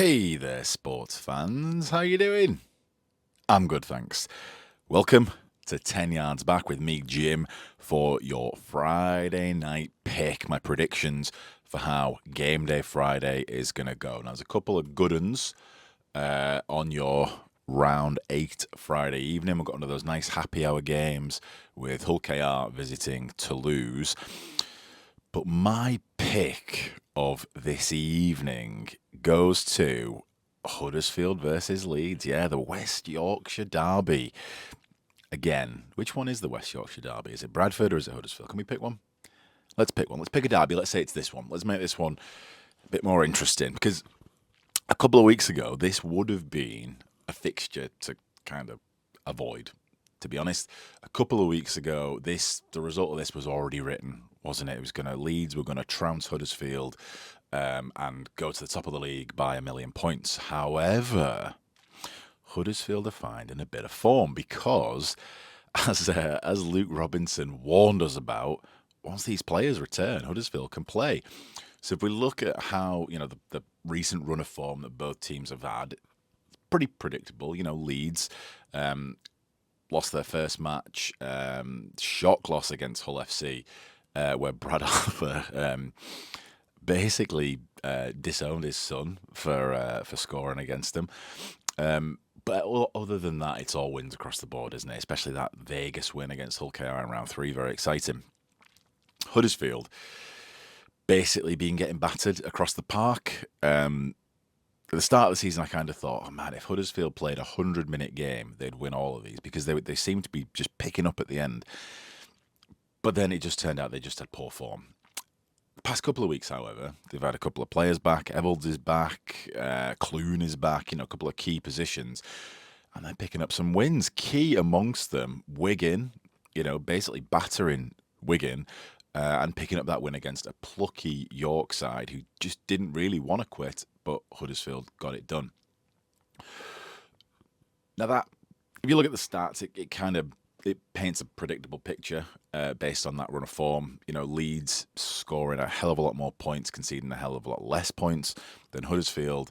Hey there, sports fans. How you doing? I'm good, thanks. Welcome to 10 Yards Back with me, Jim, for your Friday night pick, my predictions for how Game Day Friday is going to go. Now, there's a couple of good ones on your round 8 Friday evening. We've got one of those nice happy hour games with Hull KR visiting Toulouse. But my pick of this evening goes to Huddersfield versus Leeds. Yeah, the West Yorkshire Derby. Again, which one is the West Yorkshire Derby? Is it Bradford or is it Huddersfield? Can we pick one? Let's pick one. Let's pick a derby. Let's say it's this one. Let's make this one a bit more interesting because a couple of weeks ago, this would have been a fixture to kind of avoid. To be honest, a couple of weeks ago, the result of this was already written, wasn't it? It was going to Leeds were going to trounce Huddersfield and go to the top of the league by 1,000,000 points. However, Huddersfield are finding a bit of form because, as Luke Robinson warned us about, once these players return, Huddersfield can play. So if we look at how the recent run of form that both teams have had, it's pretty predictable. Leeds lost their first match, shock loss against Hull FC, where Brad Arthur basically disowned his son for scoring against him. But other than that, it's all wins across the board, isn't it? Especially that Vegas win against Hull KR in round 3, very exciting. Huddersfield basically been getting battered across the park. At the start of the season, I kind of thought, oh man, if Huddersfield played a 100-minute game, they'd win all of these because they seemed to be just picking up at the end. But then it just turned out they just had poor form. The past couple of weeks, however, they've had a couple of players back. Evalds is back. Clune is back. A couple of key positions. And they're picking up some wins. Key amongst them, Wigan, basically battering Wigan and picking up that win against a plucky York side who just didn't really want to quit, but Huddersfield got it done. Now if you look at the stats, it paints a predictable picture based on that run of form. Leeds scoring a hell of a lot more points, conceding a hell of a lot less points than Huddersfield.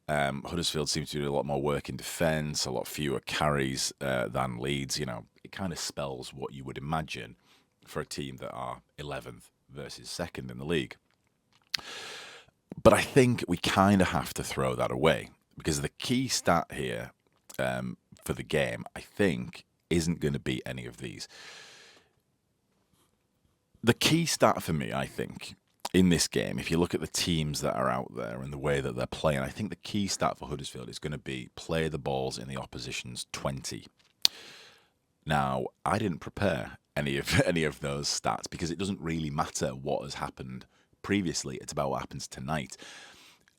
Huddersfield seems to do a lot more work in defence, a lot fewer carries than Leeds. It kind of spells what you would imagine for a team that are 11th versus 2nd in the league. But I think we kind of have to throw that away because the key stat here for the game, I think, isn't going to be any of these. The key stat for me, I think, in this game, if you look at the teams that are out there and the way that they're playing, I think the key stat for Huddersfield is going to be play the balls in the opposition's 20. Now, I didn't prepare any of those stats because it doesn't really matter what has happened previously. It's about what happens tonight.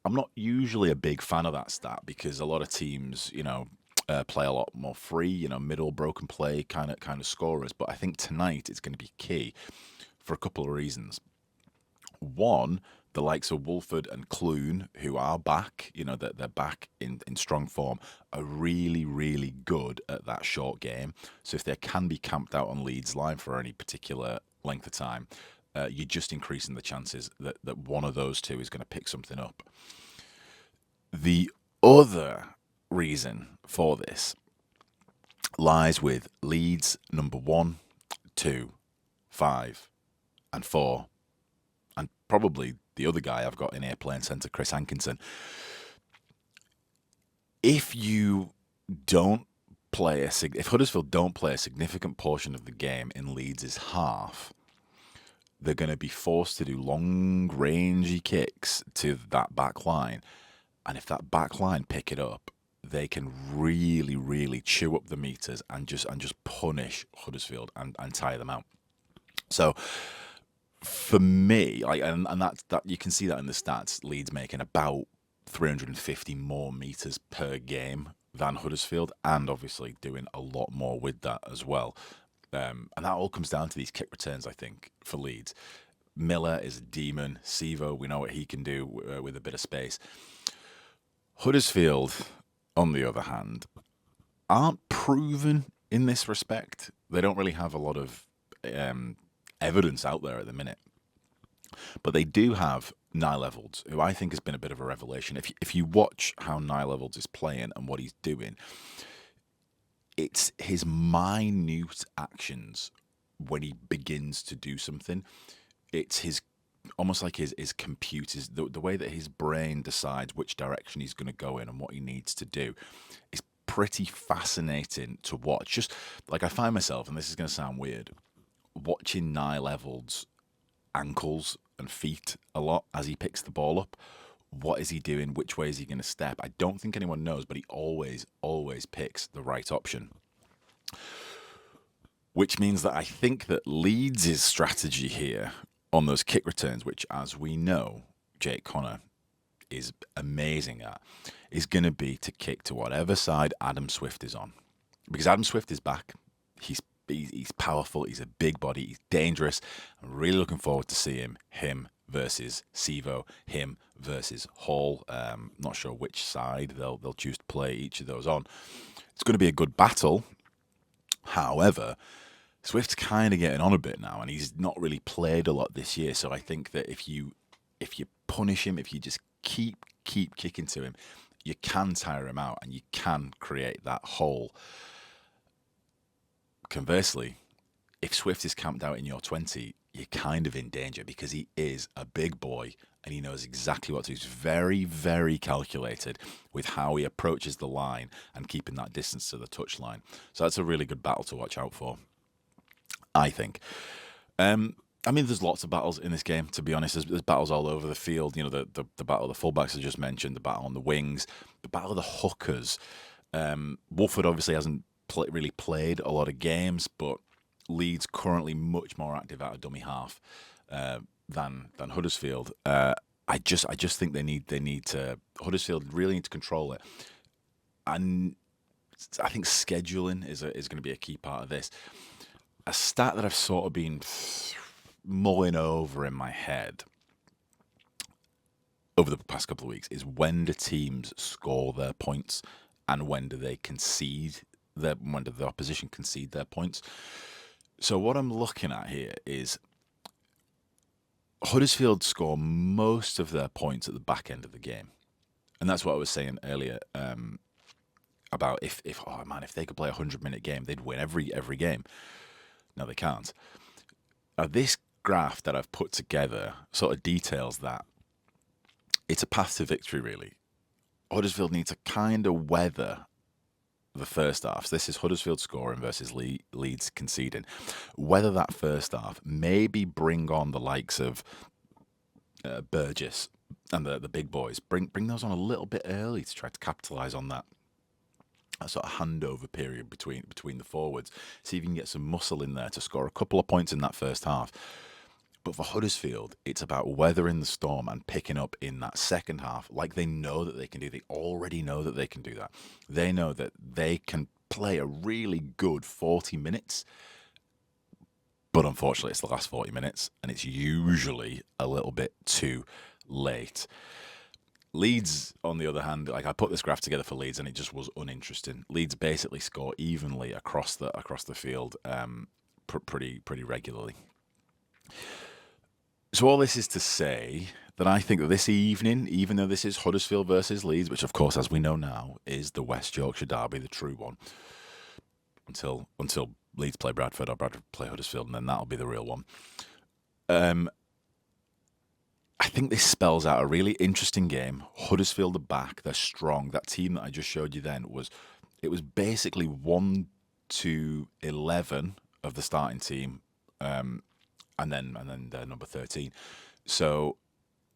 I'm not usually a big fan of that stat because a lot of teams, play a lot more free, middle broken play kind of scorers. But I think tonight it's going to be key for a couple of reasons. One, the likes of Wolford and Clune, who are back, they're back in strong form, are really, really good at that short game. So if they can be camped out on Leeds' line for any particular length of time, you're just increasing the chances that one of those two is going to pick something up. The other reason for this lies with Leeds number 1, 2, 5, and 4, and probably the other guy I've got in here playing centre, Chris Hankinson. If Huddersfield don't play a significant portion of the game in Leeds' half, they're going to be forced to do long, rangy kicks to that back line. And if that back line pick it up, they can really, really chew up the meters and just punish Huddersfield and tire them out. So for me, and that you can see that in the stats, Leeds making about 350 more meters per game than Huddersfield, and obviously doing a lot more with that as well. And that all comes down to these kick returns, I think, for Leeds. Miller is a demon. Sivo, we know what he can do with a bit of space. Huddersfield, on the other hand, aren't proven in this respect. They don't really have a lot of evidence out there at the minute. But they do have Niall Evalds, who I think has been a bit of a revelation. If you watch how Niall Evalds is playing and what he's doing, it's his minute actions when he begins to do something. It's his almost like his computers, the way that his brain decides which direction he's going to go in and what he needs to do is pretty fascinating to watch. Just like I find myself, and this is going to sound weird, watching Niall Evalds' ankles and feet a lot as he picks the ball up. What is he doing? Which way is he going to step? I don't think anyone knows, but he always picks the right option. Which means that I think that Leeds' strategy here on those kick returns, which, as we know, Jake Connor is amazing at, is going to be to kick to whatever side Adam Swift is on. Because Adam Swift is back. He's powerful. He's a big body. He's dangerous. I'm really looking forward to seeing him versus Sevo, him versus Hall. Not sure which side they'll choose to play each of those on. It's going to be a good battle. However, Swift's kind of getting on a bit now, and he's not really played a lot this year. So I think that if you punish him, if you just keep kicking to him, you can tire him out, and you can create that hole. Conversely, if Swift is camped out in your 20, you're kind of in danger because he is a big boy and he knows exactly what to do. He's very, very calculated with how he approaches the line and keeping that distance to the touchline. So that's a really good battle to watch out for, I think. I mean, there's lots of battles in this game, to be honest. There's battles all over the field. You know, the battle of the fullbacks I just mentioned, the battle on the wings, the battle of the hookers. Wolford obviously hasn't really played a lot of games, but Leeds currently much more active out of dummy half than Huddersfield. I just think they need to Huddersfield really need to control it, and I think scheduling is going to be a key part of this. A stat that I've sort of been mulling over in my head over the past couple of weeks is when do teams score their points and when do they concede when do the opposition concede their points. So what I'm looking at here is Huddersfield score most of their points at the back end of the game, and that's what I was saying earlier about if they could play a 100-minute game, they'd win every game. No, they can't. Now, this graph that I've put together sort of details that it's a path to victory, really. Huddersfield need to kind of weather the first half. So this is Huddersfield scoring versus Leeds conceding. Weather that first half, maybe bring on the likes of Burgess and the big boys. Bring those on a little bit early to try to capitalise on that sort of handover period between the forwards. See if you can get some muscle in there to score a couple of points in that first half. But for Huddersfield, it's about weathering the storm and picking up in that second half like they know that they can do. They already know that they can do that. They know that they can play a really good 40 minutes, but unfortunately it's the last 40 minutes and it's usually a little bit too late. Leeds, on the other hand, like I put this graph together for Leeds and it just was uninteresting. Leeds basically score evenly across the field pretty regularly. So all this is to say that I think that this evening, even though this is Huddersfield versus Leeds, which of course, as we know now, is the West Yorkshire Derby, the true one, until Leeds play Bradford or Bradford play Huddersfield, and then that'll be the real one. I think this spells out a really interesting game. Huddersfield are back. They're strong. That team that I just showed you then was basically 1 to 11 of the starting team, and then they're number 13. So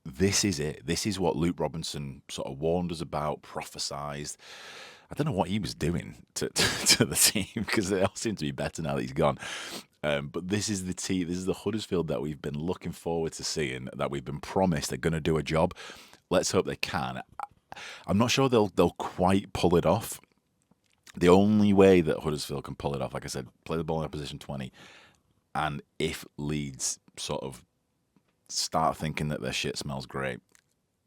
this is it. This is what Luke Robinson sort of warned us about, prophesized. I don't know what he was doing to the team because they all seem to be better now that he's gone. But this is the team. This is the Huddersfield that we've been looking forward to seeing, that we've been promised they're going to do a job. Let's hope they can. I'm not sure they'll quite pull it off. The only way that Huddersfield can pull it off, like I said, play the ball in position 20, and if Leeds sort of start thinking that their shit smells great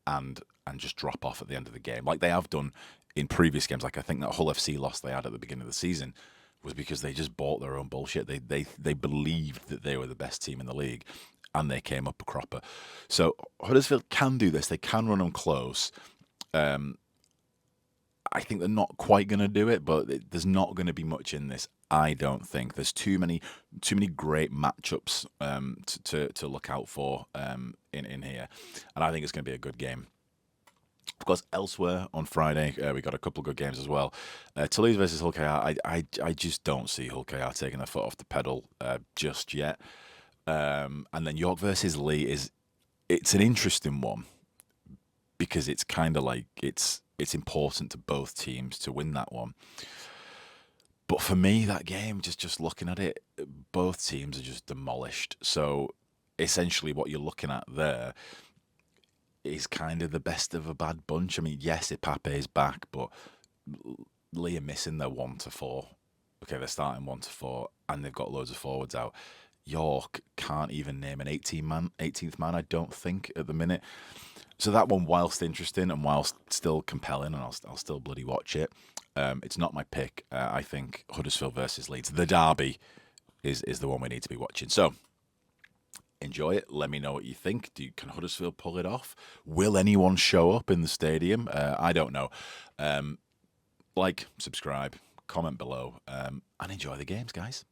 and just drop off at the end of the game, like they have done in previous games. Like I think that Hull FC loss they had at the beginning of the season was because they just bought their own bullshit. They believed that they were the best team in the league, and they came up a cropper. So Huddersfield can do this. They can run them close. I think they're not quite going to do it, but there's not going to be much in this. I don't think there's too many great matchups to look out for in here, and I think it's going to be a good game. Of course, elsewhere on Friday, we got a couple of good games as well. Toulouse versus Hull KR. I just don't see Hull KR taking their foot off the pedal just yet. And then York versus Lee it's an interesting one because it's kind of like it's important to both teams to win that one. But for me, that game, just looking at it, both teams are just demolished. So essentially, what you're looking at there is kind of the best of a bad bunch. I mean, yes, Ipape is back, but Lee are missing their 1 to 4. Okay, they're starting 1 to 4, and they've got loads of forwards out. York can't even name an 18th man, I don't think, at the minute. So that one, whilst interesting and whilst still compelling, and I'll still bloody watch it, it's not my pick. I think Huddersfield versus Leeds, the derby, is the one we need to be watching. So enjoy it. Let me know what you think. Can Huddersfield pull it off? Will anyone show up in the stadium? I don't know. Like, subscribe, comment below, and enjoy the games, guys.